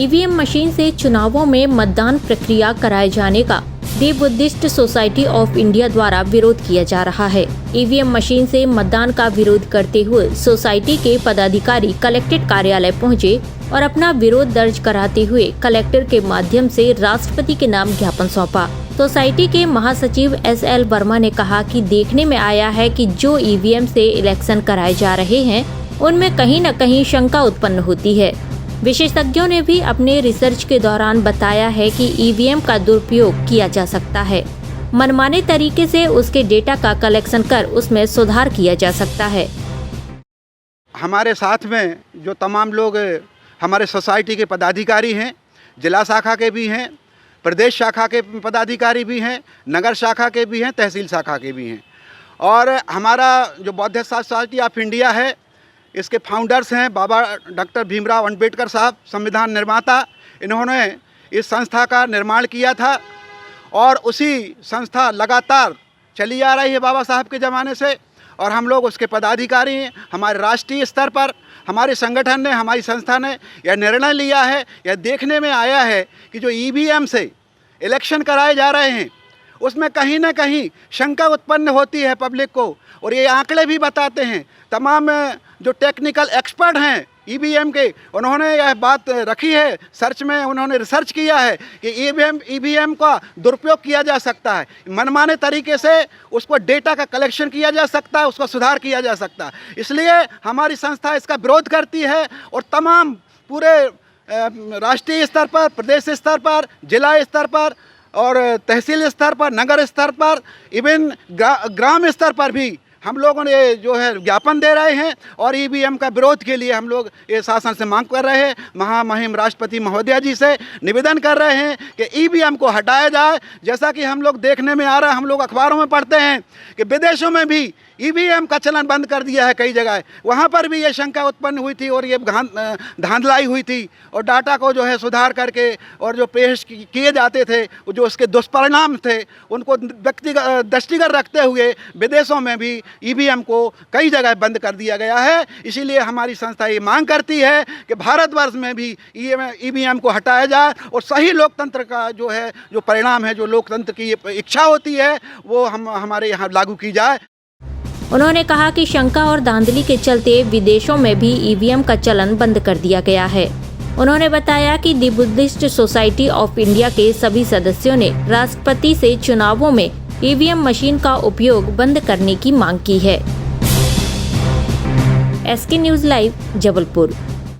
EVM machine से चुनावों में मतदान प्रक्रिया कराए जाने का दी बुद्धिस्ट सोसाइटी ऑफ इंडिया द्वारा विरोध किया जा रहा है। ईवीएम मशीन से मतदान का विरोध करते हुए सोसाइटी के पदाधिकारी कलेक्ट्रेट कार्यालय पहुंचे और अपना विरोध दर्ज कराते हुए कलेक्टर के माध्यम से राष्ट्रपति के नाम ज्ञापन सौंपा। सोसाइटी के महासचिव SL वर्मा ने कहा कि देखने में आया है कि जो ईवीएम से इलेक्शन कराए जा रहे हैं उनमें कहीं न कहीं शंका उत्पन्न होती है। विशेषज्ञों ने भी अपने रिसर्च के दौरान बताया है कि ईवीएम का दुरुपयोग किया जा सकता है। मनमाने तरीके से उसके डेटा का कलेक्शन कर उसमें सुधार किया जा सकता है। हमारे साथ में जो तमाम लोग हमारे सोसाइटी के पदाधिकारी हैं, जिला शाखा के भी हैं, प्रदेश शाखा के पदाधिकारी भी हैं, नगर शाखा के भी हैं, तहसील शाखा के भी हैं। और हमारा जो बौद्ध सोसाइटी ऑफ इंडिया है, इसके फाउंडर्स हैं बाबा डॉक्टर भीमराव अंबेडकर साहब, संविधान निर्माता। इन्होंने इस संस्था का निर्माण किया था और उसी संस्था लगातार चली आ रही है बाबा साहब के ज़माने से। और हम लोग उसके पदाधिकारी हैं। हमारे राष्ट्रीय स्तर पर हमारे संगठन ने, हमारी संस्था ने यह निर्णय लिया है, यह देखने में आया है कि जो ईवीएम से इलेक्शन कराए जा रहे हैं उसमें कहीं ना कहीं शंका उत्पन्न होती है पब्लिक को। और ये आंकड़े भी बताते हैं, तमाम जो टेक्निकल एक्सपर्ट हैं ईवीएम के, उन्होंने यह बात रखी है, सर्च में उन्होंने रिसर्च किया है कि ईवीएम का दुरुपयोग किया जा सकता है, मनमाने तरीके से उसको डेटा का कलेक्शन किया जा सकता है, उसका सुधार किया जा सकता है। इसलिए हमारी संस्था इसका विरोध करती है और तमाम पूरे राष्ट्रीय स्तर पर, प्रदेश स्तर पर, जिला स्तर पर और तहसील स्तर पर, नगर स्तर पर, इवन ग्राम स्तर पर भी हम लोगों ने जो है ज्ञापन दे रहे हैं और ईवीएम का विरोध के लिए हम लोग ये शासन से मांग कर रहे हैं। महामहिम राष्ट्रपति महोदय जी से निवेदन कर रहे हैं कि ईवीएम को हटाया जाए। जैसा कि हम लोग देखने में आ रहा है, हम लोग अखबारों में पढ़ते हैं कि विदेशों में भी ईवीएम का चलन बंद कर दिया है कई जगह। वहाँ पर भी ये शंका उत्पन्न हुई थी और ये धांधलाई हुई थी और डाटा को जो है सुधार करके और जो पेश किए जाते थे, जो उसके दुष्परिणाम थे, उनको व्यक्तिगत दृष्टिगत रखते हुए विदेशों में भी ईवीएम को कई जगह बंद कर दिया गया है। इसीलिए हमारी संस्था ये मांग करती है कि भारतवर्ष में भी ईवीएम को हटाया जाए और सही लोकतंत्र का जो है, जो परिणाम है, जो लोकतंत्र की इच्छा होती है, वो हमारे यहाँ लागू की जाए। उन्होंने कहा कि शंका और धांधली के चलते विदेशों में भी ईवीएम का चलन बंद कर दिया गया है। उन्होंने बताया कि दी बुद्धिस्ट सोसाइटी ऑफ इंडिया के सभी सदस्यों ने राष्ट्रपति से चुनावों में ईवीएम मशीन का उपयोग बंद करने की मांग की है। SK news live, Jabalpur.